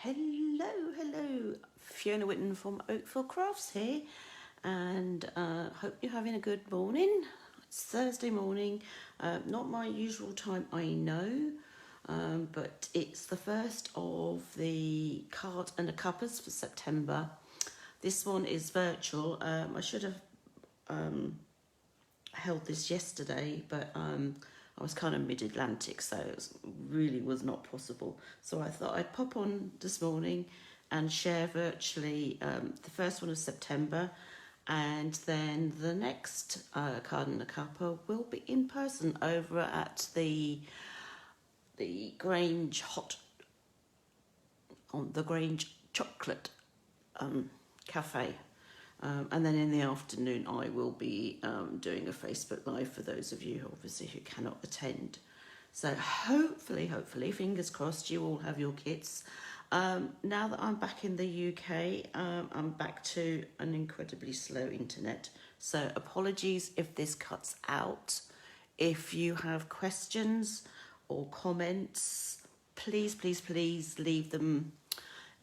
Hello, Fiona Whitten from Oakville Crafts here, and hope you're having a good morning. It's Thursday morning, not my usual time, I know, but it's the first of the card and the Cuppas for September. This one is virtual. I should have held this yesterday, but I was kind of mid-Atlantic, so it really was not possible. So I thought I'd pop on this morning and share virtually the first one of September, and then the next card and a cuppa will be in person over at the Grange Grange Chocolate Cafe. And then in the afternoon, I will be doing a Facebook Live for those of you, obviously, who cannot attend. So hopefully, fingers crossed, you all have your kits. Now that I'm back in the UK, I'm back to an incredibly slow internet. So apologies if this cuts out. If you have questions or comments, please leave them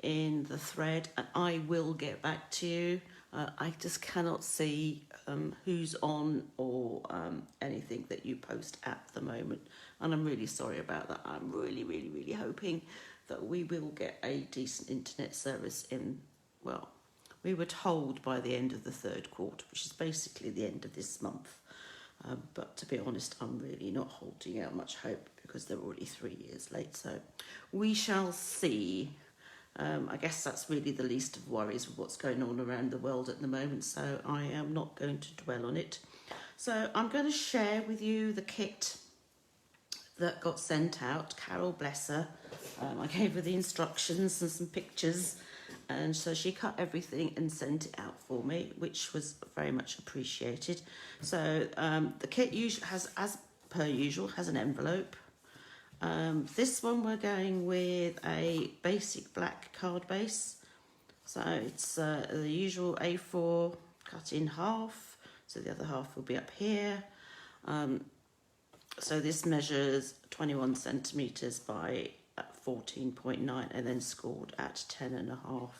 in the thread and I will get back to you. I just cannot see who's on or anything that you post at the moment, and I'm really sorry about that. I'm really hoping that we will get a decent internet service in, well, we were told by the end of the third quarter, which is basically the end of this month, but to be honest, I'm really not holding out much hope because they're already 3 years late, so we shall see. I guess that's really the least of worries with what's going on around the world at the moment, so I am not going to dwell on it. So I'm going to share with you the kit that got sent out. Carol, bless her, I gave her the instructions and some pictures, and so she cut everything and sent it out for me, which was very much appreciated. So the kit usually has, as per usual, has an envelope. This one we're going with a basic black card base, so it's the usual A4 cut in half, so the other half will be up here. So this measures 21 centimetres by 14.9 and then scored at 10.5.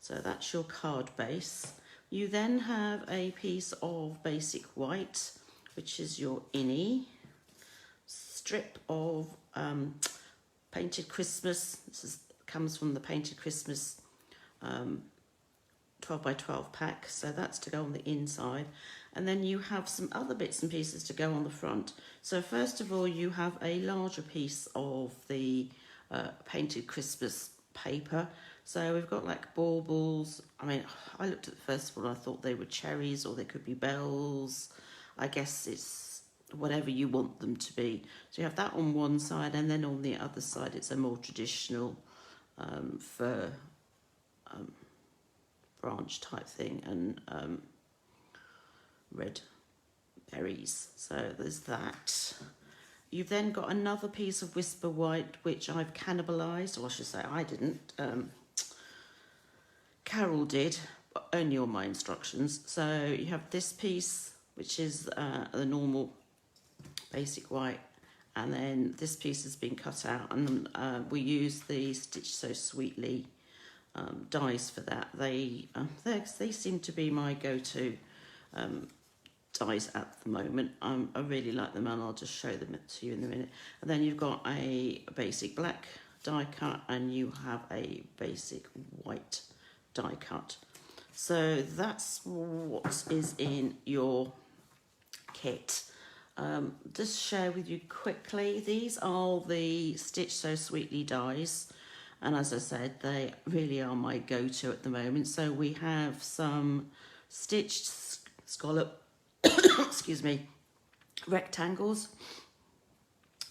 So that's your card base. You then have a piece of basic white, which is your innie. Strip of Painted Christmas. This comes from the Painted Christmas 12 by 12 pack, so that's to go on the inside. And then you have some other bits and pieces to go on the front. So first of all, you have a larger piece of the Painted Christmas paper. So we've got like baubles. I mean, I looked at the first one, I thought they were cherries or they could be bells. I guess it's whatever you want them to be. So you have that on one side, and then on the other side it's a more traditional fir branch type thing, and red berries. So there's that. You've then got another piece of Whisper White, which I've cannibalised, or I should say I didn't. Carol did, but only on my instructions. So you have this piece, which is the normal basic white, and then this piece has been cut out, and we use the Stitch So Sweetly dies for that. They seem to be my go-to dies at the moment. I really like them, and I'll just show them to you in a minute. And then you've got a basic black die cut, and you have a basic white die cut. So that's what is in your kit. Just share with you quickly, these are the Stitch So Sweetly dies, and as I said, they really are my go-to at the moment. So we have some stitched scallop excuse me, rectangles,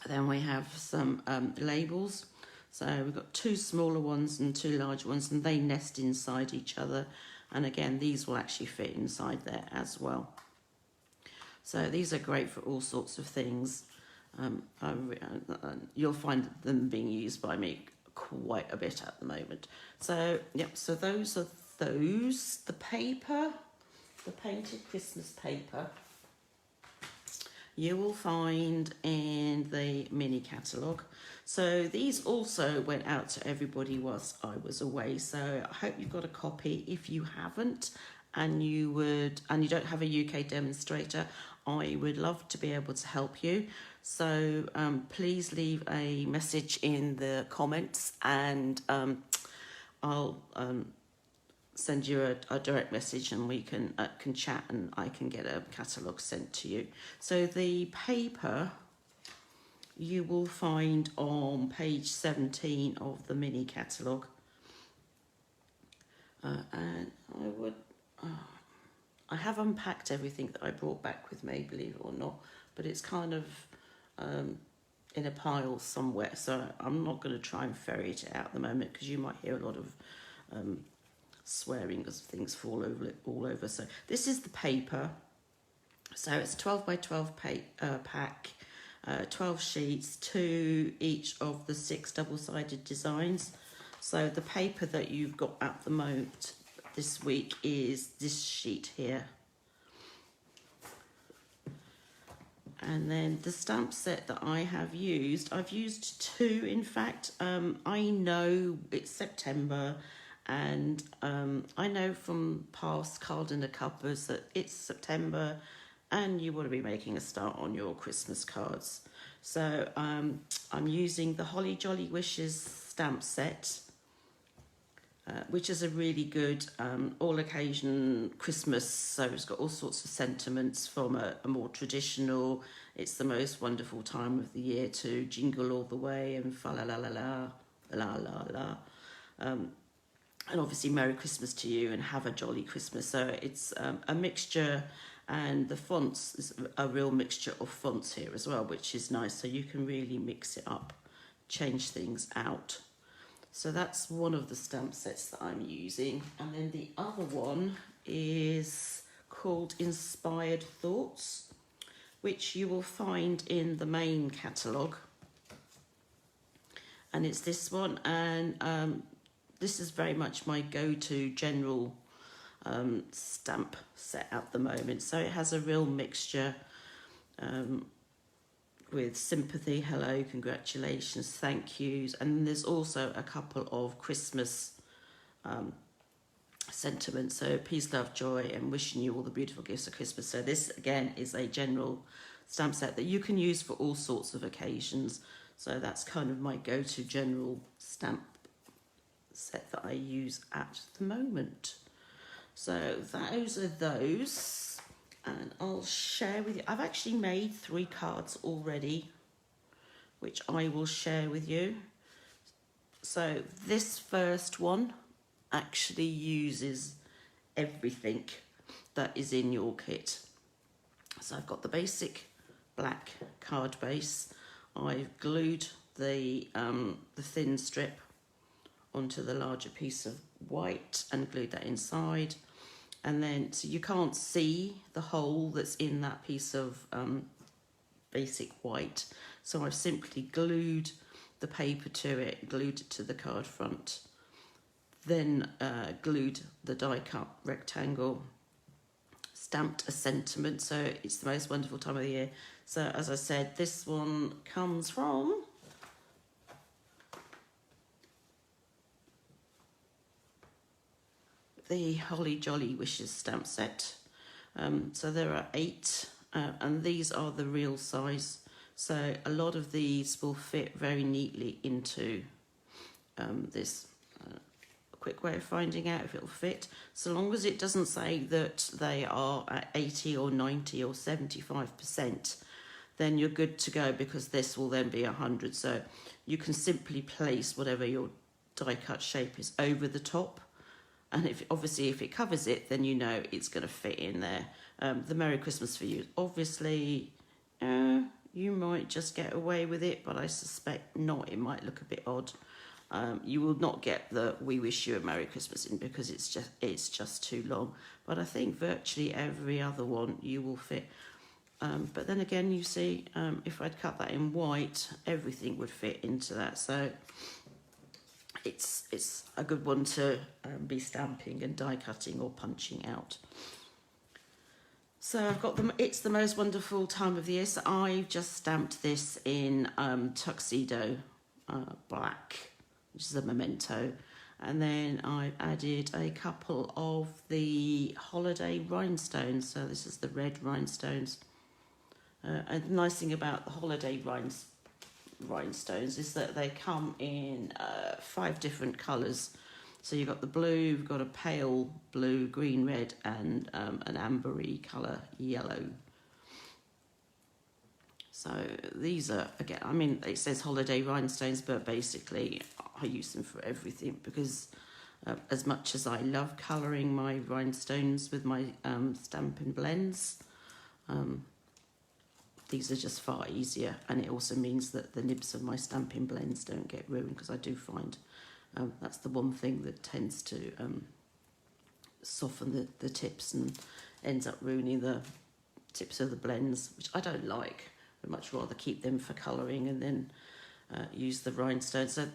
then we have some labels. So we've got two smaller ones and two larger ones, and they nest inside each other, and again these will actually fit inside there as well. So these are great for all sorts of things. You'll find them being used by me quite a bit at the moment. So, yep, so those are those. The paper, the Painted Christmas paper. you will find in the mini catalogue. So these also went out to everybody whilst I was away. So I hope you've got a copy. If you haven't, and you don't have a UK demonstrator, I would love to be able to help you. So please leave a message in the comments, and I'll send you a direct message, and we can chat, and I can get a catalogue sent to you. So the paper you will find on page 17 of the mini catalogue. And I have unpacked everything that I brought back with me, believe it or not, but it's kind of in a pile somewhere, so I'm not going to try and ferry it out at the moment, because you might hear a lot of swearing as things fall all over. So this is the paper. So it's 12 by 12 pack, 12 sheets, 2 each of the 6 double-sided designs. So the paper that you've got at the moment this week is this sheet here. And then the stamp set that I have used, I've used 2 in fact. I know it's September, and I know from past card and Cuppas that it's September and you want to be making a start on your Christmas cards. So I'm using the Holly Jolly Wishes stamp set, which is a really good all occasion Christmas. So it's got all sorts of sentiments, from a more traditional, it's the most wonderful time of the year, to jingle all the way and fa la la la la la la la. And obviously Merry Christmas to you and have a jolly Christmas. So it's a mixture, and the fonts is a real mixture of fonts here as well, which is nice. So you can really mix it up, change things out. So that's one of the stamp sets that I'm using. And then the other one is called Inspired Thoughts, which you will find in the main catalogue. And it's this one, and this is very much my go-to general stamp set at the moment. So it has a real mixture with sympathy, hello, congratulations, thank yous, and there's also a couple of Christmas sentiments. So peace, love, joy, and wishing you all the beautiful gifts of Christmas. So this again is a general stamp set that you can use for all sorts of occasions. So that's kind of my go-to general stamp set that I use at the moment. So those are those, and I'll share with you. I've actually made 3 cards already, which I will share with you. So this first one actually uses everything that is in your kit. So I've got the basic black card base. I've glued the thin strip onto the larger piece of white and glued that inside, and then so you can't see the hole that's in that piece of basic white, so I've simply glued the paper to it, glued it to the card front, then glued the die cut rectangle, stamped a sentiment. So it's the most wonderful time of the year. So as I said, this one comes from the Holly Jolly Wishes stamp set. So there are 8, and these are the real size. So a lot of these will fit very neatly into this. A quick way of finding out if it'll fit, so long as it doesn't say that they are at 80 or 90 or 75%, then you're good to go, because this will then be 100. So you can simply place whatever your die cut shape is over the top. And if it covers it, then you know it's going to fit in there. The Merry Christmas for you, obviously, you might just get away with it, but I suspect not. It might look a bit odd. You will not get the "We wish you a Merry Christmas" in, because it's just too long. But I think virtually every other one you will fit. But then again, you see, if I'd cut that in white, everything would fit into that. So it's a good one to be stamping and die cutting or punching out. So I've got them. It's the most wonderful time of the year. So I've just stamped this in tuxedo black, which is a memento. And then I've added a couple of the holiday rhinestones. So this is the red rhinestones. And the nice thing about the holiday rhinestones is that they come in 5 different colours. So you've got the blue, you've got a pale blue, green, red, and an ambery colour, yellow. So these are, again, I mean, it says holiday rhinestones, but basically I use them for everything because as much as I love colouring my rhinestones with my Stampin' blends, these are just far easier. And it also means that the nibs of my Stampin' blends don't get ruined, because I do find that's the one thing that tends to soften the tips and ends up ruining the tips of the blends, which I don't like. I'd much rather keep them for colouring and then use the rhinestones. So,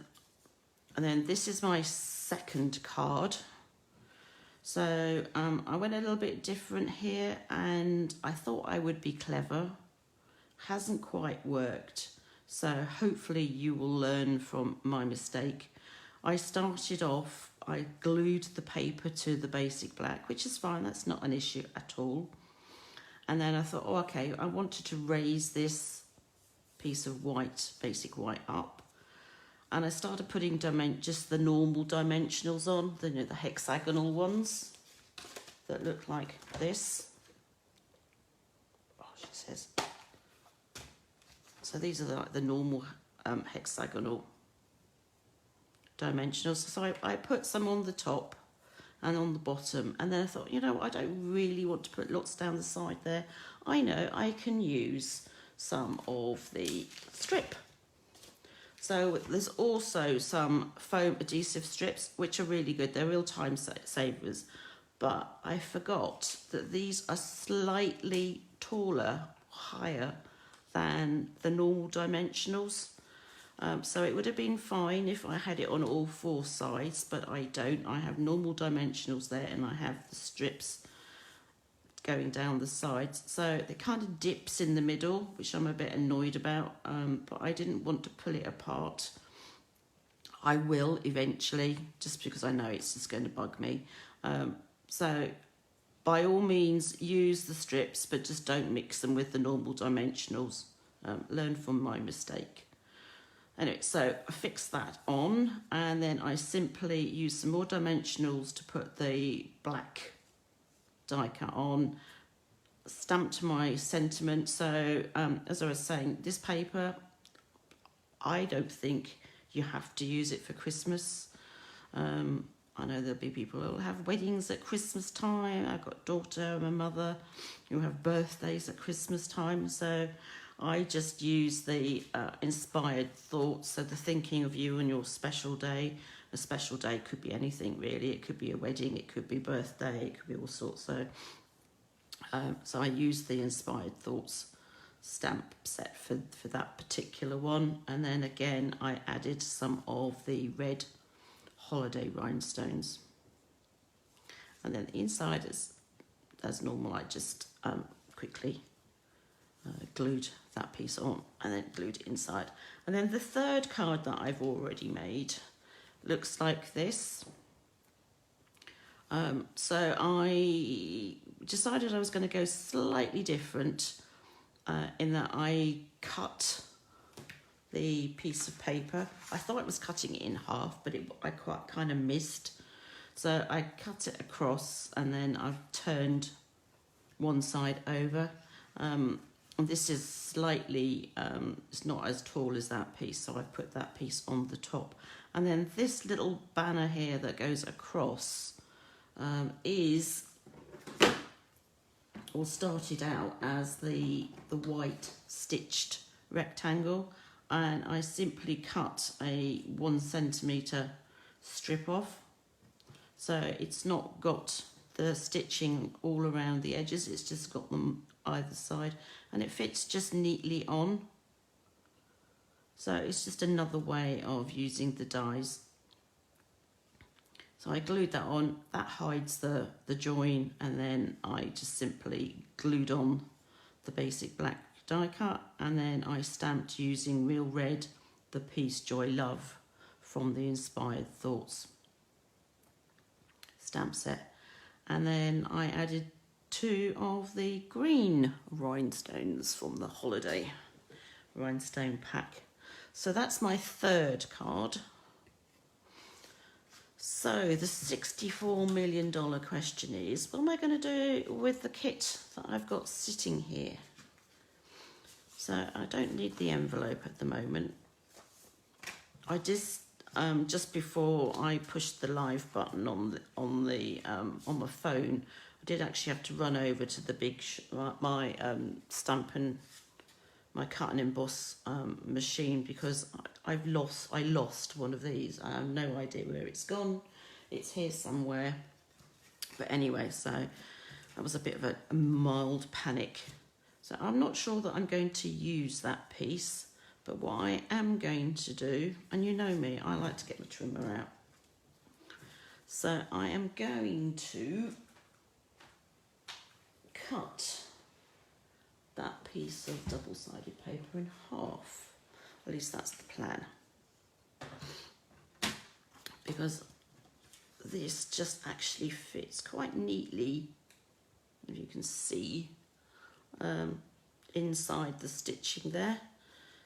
and then this is my second card. So I went a little bit different here, and I thought I would be clever. Hasn't quite worked. So hopefully you will learn from my mistake. I started off, I glued the paper to the basic black, which is fine, that's not an issue at all. And then I thought, oh, okay, I wanted to raise this piece of white, basic white up. And I started putting just the normal dimensionals on, the hexagonal ones that look like this. Oh, she says. So these are the normal hexagonal dimensionals. So I put some on the top and on the bottom, and then I thought, you know, I don't really want to put lots down the side there. I know I can use some of the strip. So there's also some foam adhesive strips, which are really good. They're real time savers, but I forgot that these are slightly taller, higher than the normal dimensionals. So it would have been fine if I had it on all 4 sides, but I don't. I have normal dimensionals there, and I have the strips going down the sides. So it kind of dips in the middle, which I'm a bit annoyed about, but I didn't want to pull it apart. I will eventually, just because I know it's just going to bug me. So by all means, use the strips, but just don't mix them with the normal dimensionals. Learn from my mistake. Anyway, so I fixed that on, and then I simply used some more dimensionals to put the black die cut on, stamped my sentiment. So as I was saying, this paper, I don't think you have to use it for Christmas. I know there'll be people who will have weddings at Christmas time. I've got a daughter and my mother who have birthdays at Christmas time. So I just use the inspired thoughts. So the thinking of you and your special day. A special day could be anything really. It could be a wedding, it could be a birthday, it could be all sorts. So, so I use the inspired thoughts stamp set for that particular one. And then again, I added some of the red holiday rhinestones. And then the inside is as normal. I just quickly glued that piece on and then glued it inside. And then the third card that I've already made looks like this. So I decided I was going to go slightly different in that I cut the piece of paper. I thought I was cutting it in half, but I quite kind of missed. So I cut it across, and then I've turned one side over. And this is slightly, it's not as tall as that piece, so I put that piece on the top. And then this little banner here that goes across is, or started out as the white stitched rectangle, and I simply cut a 1 centimetre strip off. So it's not got the stitching all around the edges, it's just got them either side, and it fits just neatly on. So it's just another way of using the dies. So I glued that on, that hides the join, and then I just simply glued on the basic black die cut, and then I stamped using real red the piece Joy Love from the Inspired Thoughts stamp set. And then I added 2 of the green rhinestones from the holiday rhinestone pack. So that's my 3rd card. So the $64 million question is, what am I going to do with the kit that I've got sitting here? So I don't need the envelope at the moment. I just before I pushed the live button on my phone, I did actually have to run over to the big my Stampin', my cut and emboss machine, because I lost one of these. I have no idea where it's gone. It's here somewhere. But anyway, so that was a bit of a mild panic. So I'm not sure that I'm going to use that piece, but what I am going to do, and you know me, I like to get the trimmer out. So I am going to cut that piece of double-sided paper in half. At least that's the plan. Because this just actually fits quite neatly, if you can see, inside the stitching there.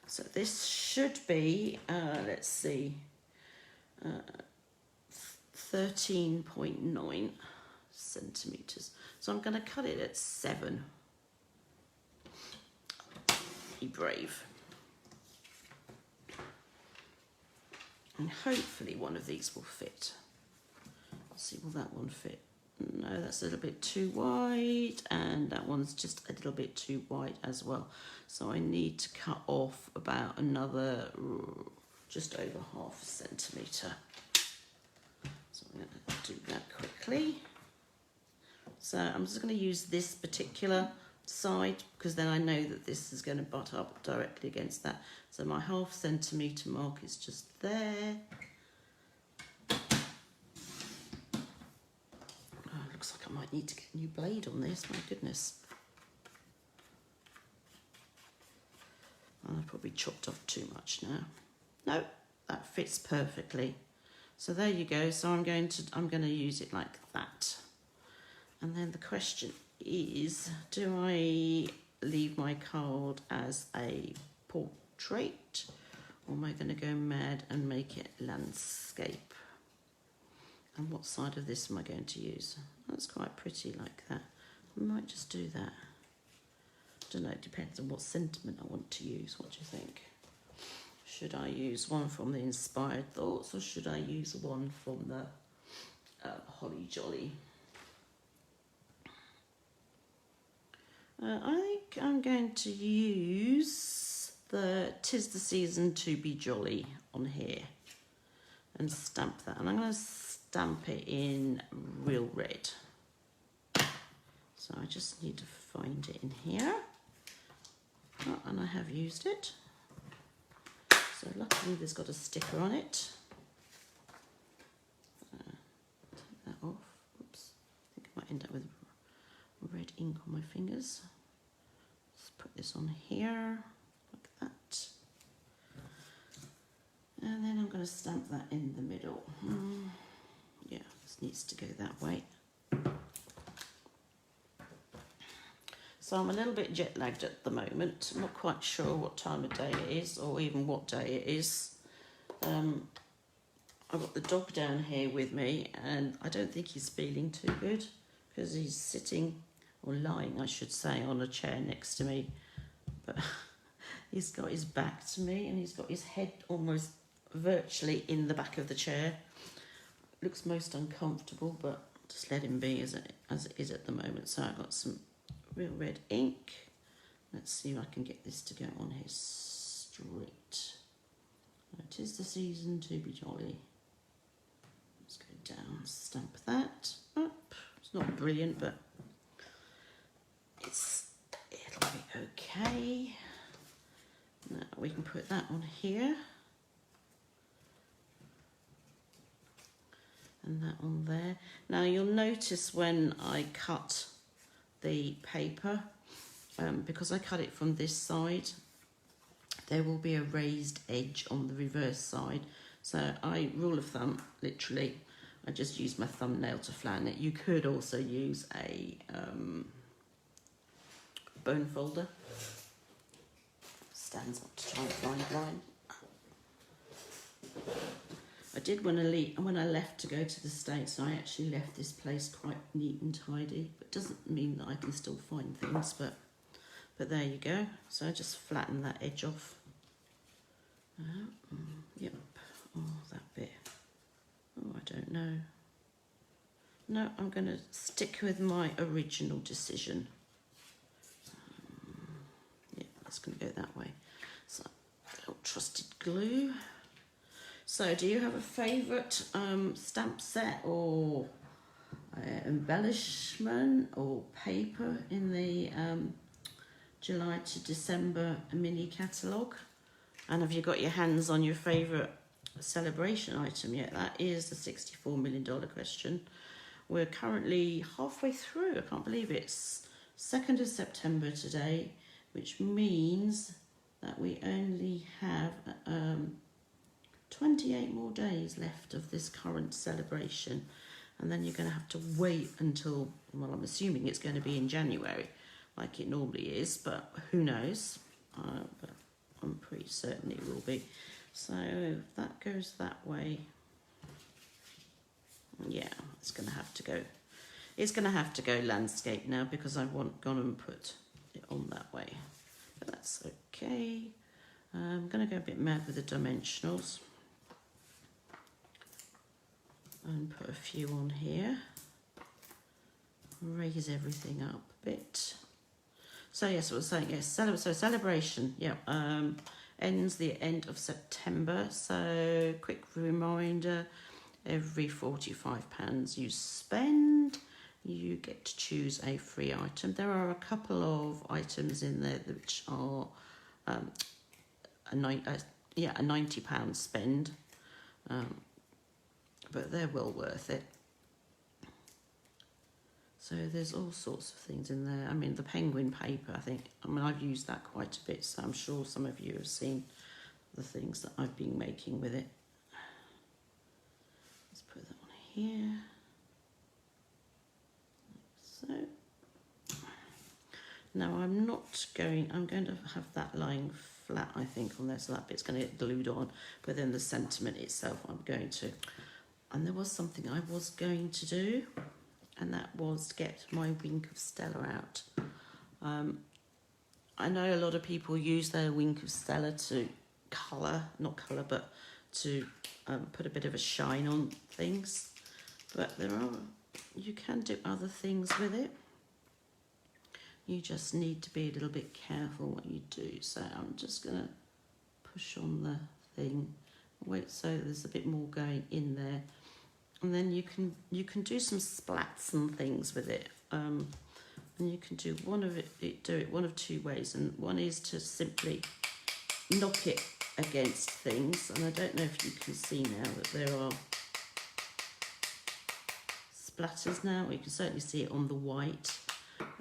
So this should be, let's see, 13.9 centimetres. So I'm going to cut it at 7. Be brave. And hopefully one of these will fit. Let's see, will that one fit? No, that's a little bit too wide, and that one's just a little bit too wide as well. So I need to cut off about another, just over half a centimetre. So I'm going to do that quickly. So I'm just going to use this particular side, because then I know that this is going to butt up directly against that. So my half centimetre mark is just there. Looks like I might need to get a new blade on this, my goodness. I've probably chopped off too much now. No, that fits perfectly. So there you go. So I'm going to use it like that. And then the question is, do I leave my card as a portrait, or am I going to go mad and make it landscape? And what side of this am I going to use? That's quite pretty like that. I might just do that. I don't know, it depends on what sentiment I want to use. What do you think? Should I use one from the Inspired Thoughts, or should I use one from the Holly Jolly? I think I'm going to use the 'Tis the Season to Be Jolly on here and stamp that. And I'm going to stamp it in real red. So I just need to find it in here. Oh, and I have used it. So luckily there's got a sticker on it. Take that off. Oops. I think I might end up with red ink on my fingers. Let's put this on here like that. And then I'm going to stamp that in the middle. Yeah, this needs to go that way. So I'm a little bit jet lagged at the moment. I'm not quite sure what time of day it is, or even what day it is. I've got the dog down here with me, and I don't think he's feeling too good, because he's sitting, or lying I should say, on a chair next to me. But he's got his back to me, and he's got his head almost virtually in the back of the chair. Looks most uncomfortable, but just let him be as it is at the moment. So I've got some real red ink. Let's see if I can get this to go on here straight. It is the season to be jolly. Let's go down, stamp that up. It's not brilliant, but it'll be okay. Now we can put that on here. and that on there. Now you'll notice when I cut the paper, because I cut it from this side, there will be a raised edge on the reverse side. So rule of thumb, literally, I just use my thumbnail to flatten it. You could also use a bone folder. Stands up to try and find line. I did when I left to go to the States, I actually left this place quite neat and tidy. But it doesn't mean that I can still find things, but there you go. So I just flatten that edge off. Yep. Oh, that bit. Oh, I don't know. No, I'm going to stick with my original decision. Yeah, that's going to go that way. So, little trusted glue. So, do you have a favourite stamp set or embellishment or paper in the July to December mini catalogue? And have you got your hands on your favourite celebration item yet? That is the $64 million question. We're currently halfway through. I can't believe it's 2nd of September today, which means that we only have 28 more days left of this current celebration. And then you're going to have to wait until, well, I'm assuming it's going to be in January, like it normally is, but who knows? But I'm pretty certain it will be. So that goes that way. Yeah, it's going to have to go. It's going to have to go landscape now because I want gone and put it on that way. But that's okay. I'm going to go a bit mad with the dimensionals and put a few on here. Raise everything up a bit. So yes, I was saying yes. So celebration, yeah. Ends the end of September. So quick reminder. Every £45 you spend, you get to choose a free item. There are a couple of items in there which are a £90 spend, but they're well worth it. So there's all sorts of things in there. I mean, the penguin paper, I've used that quite a bit, so I'm sure some of you have seen the things that I've been making with it. Let's put that on here. So, now I'm going to have that lying flat, I think, on there, so that bit's going to get glued on, but then the sentiment itself I'm going to. And there was something I was going to do, and that was get my Wink of Stella out. I know a lot of people use their Wink of Stella to but to put a bit of a shine on things. But you can do other things with it. You just need to be a little bit careful what you do. So I'm just going to push on the thing. Wait, so there's a bit more going in there. And then you can do some splats and things with it. And you can do one of two ways. And one is to simply knock it against things. And I don't know if you can see now that there are splatters now. You can certainly see it on the white.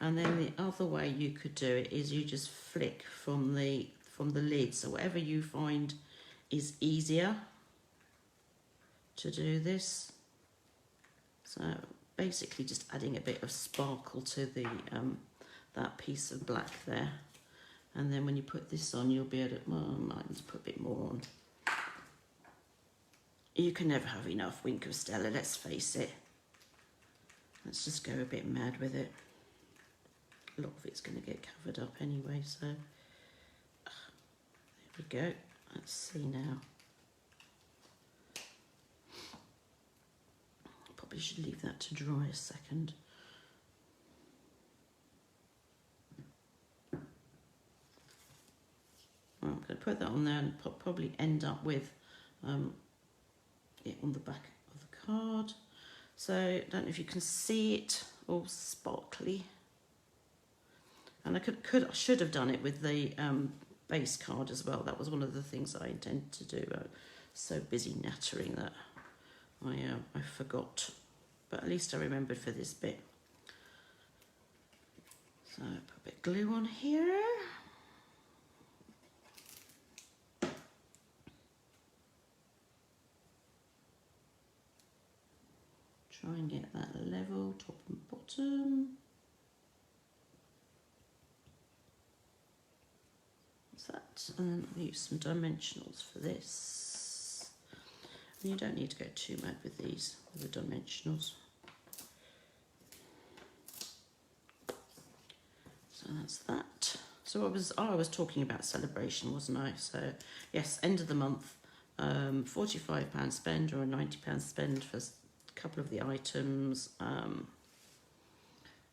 And then the other way you could do it is you just flick from the lid. So whatever you find is easier to do this. So basically just adding a bit of sparkle to the that piece of black there. And then when you put this on, you'll be able to, well, I might need to put a bit more on. You can never have enough Wink of Stella, let's face it. Let's just go a bit mad with it. A lot of it's going to get covered up anyway, so there we go. Let's see now. Probably should leave that to dry a second. Well, I'm going to put that on there and probably end up with it on the back of the card. So I don't know if you can see it, all sparkly. And I should have done it with the base card as well. That was one of the things I intended to do. I was so busy nattering that I forgot, but at least I remembered for this bit. So put a bit of glue on here. Try and get that level, top and bottom. That's that. And then I'll use some dimensionals for this. And you don't need to go too mad with these, with the dimensionals. So that's that. So I was talking about celebration, wasn't I? So yes, end of the month, £45 spend or a £90 spend for a couple of the items,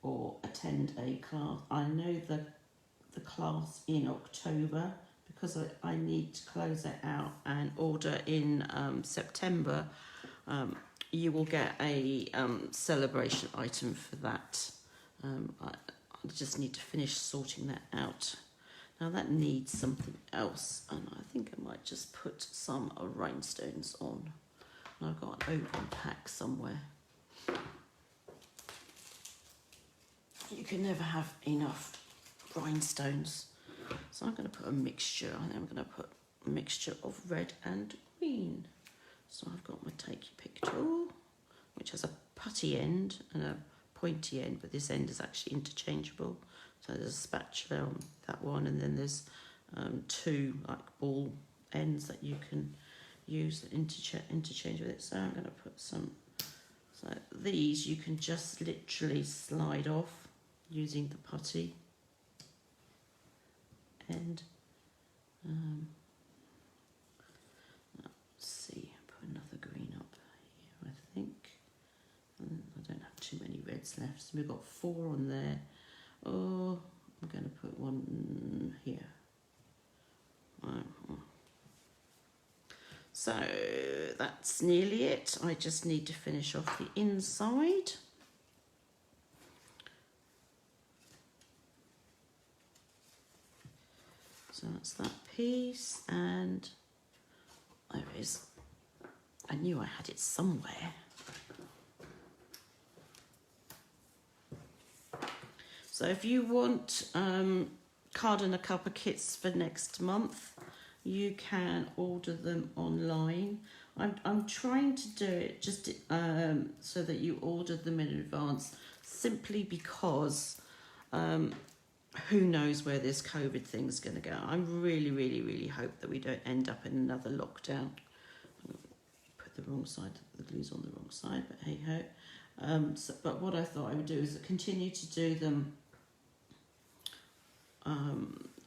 or attend a class. I know the class in October, because I need to close it out and order in September. You will get a celebration item for that. I just need to finish sorting that out. Now that needs something else, and I think I might just put some rhinestones on. And I've got an open pack somewhere. You can never have enough rhinestones. So I'm going to put a mixture. I think I'm going to put a mixture of red and green. So I've got my take your pick tool, which has a putty end and a pointy end, but this end is actually interchangeable. So there's a spatula on that one, and then there's two like ball ends that you can use interchange with it. So I'm going to put some. So these you can just literally slide off using the putty end. Let's see, put another green up here, I think. I don't have too many reds left, so we've got 4 on there. Oh, I'm going to put one here. So that's nearly it. I just need to finish off the inside. So that's that piece, and there is. I knew I had it somewhere. So if you want card and a Cuppa kits for next month, you can order them online. I'm trying to do it just so that you order them in advance, simply because who knows where this COVID thing's going to go. I really hope that we don't end up in another lockdown. Put the wrong side, the glue's on the wrong side, but hey ho. But what I thought I would do is continue to do them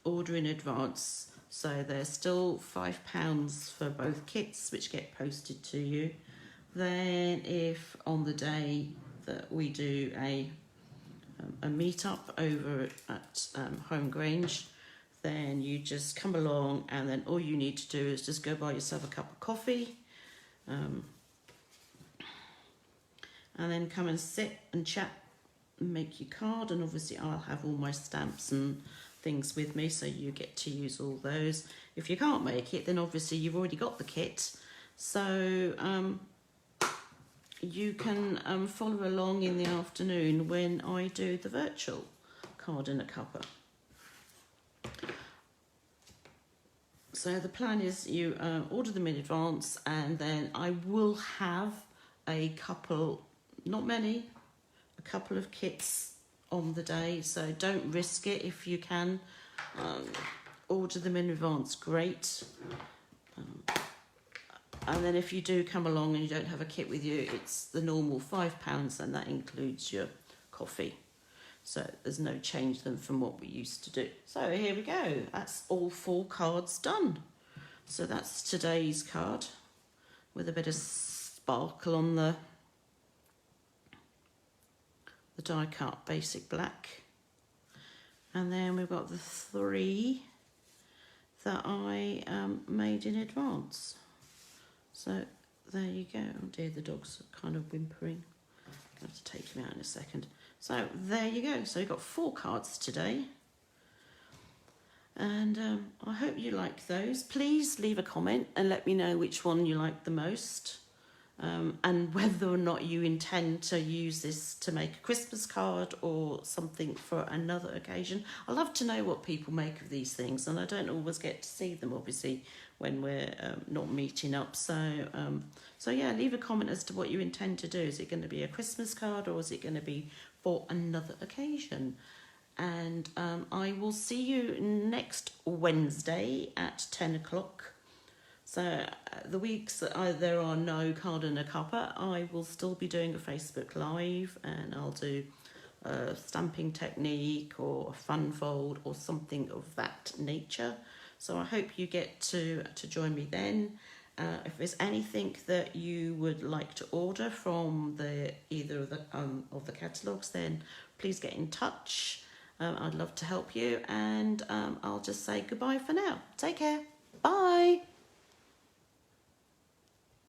order in advance. So they're still £5 for both kits, which get posted to you. Then if on the day that we do a meet-up over at Home Grange, then you just come along, and then all you need to do is just go buy yourself a cup of coffee, and then come and sit and chat and make your card. And obviously I'll have all my stamps and things with me, so you get to use all those. If you can't make it, then obviously you've already got the kit, so you can follow along in the afternoon when I do the virtual card and a Cuppa. So the plan is you order them in advance, and then I will have a couple, not many, a couple of kits on the day, so don't risk it. If you can order them in advance, great. And then if you do come along and you don't have a kit with you, it's the normal £5, and that includes your coffee. So there's no change then from what we used to do. So here we go. That's all 4 cards done. So that's today's card with a bit of sparkle on the die cut basic black. And then we've got the 3 that I made in advance. So there you go. Oh dear, the dog's kind of whimpering. I'll have to take him out in a second. So there you go. So we've got 4 cards today. And I hope you like those. Please leave a comment and let me know which one you like the most. and whether or not you intend to use this to make a Christmas card or something for another occasion. I love to know what people make of these things, and I don't always get to see them, obviously, when we're not meeting up. So yeah, leave a comment as to what you intend to do. Is it going to be a Christmas card, or is it going to be for another occasion? And I will see you next Wednesday at 10 o'clock. So the weeks that there are no card and a cuppa, I will still be doing a Facebook Live, and I'll do a stamping technique or a fun fold or something of that nature. So I hope you get to join me then. If there's anything that you would like to order from either of the catalogues, then please get in touch. I'd love to help you, and I'll just say goodbye for now. Take care. Bye.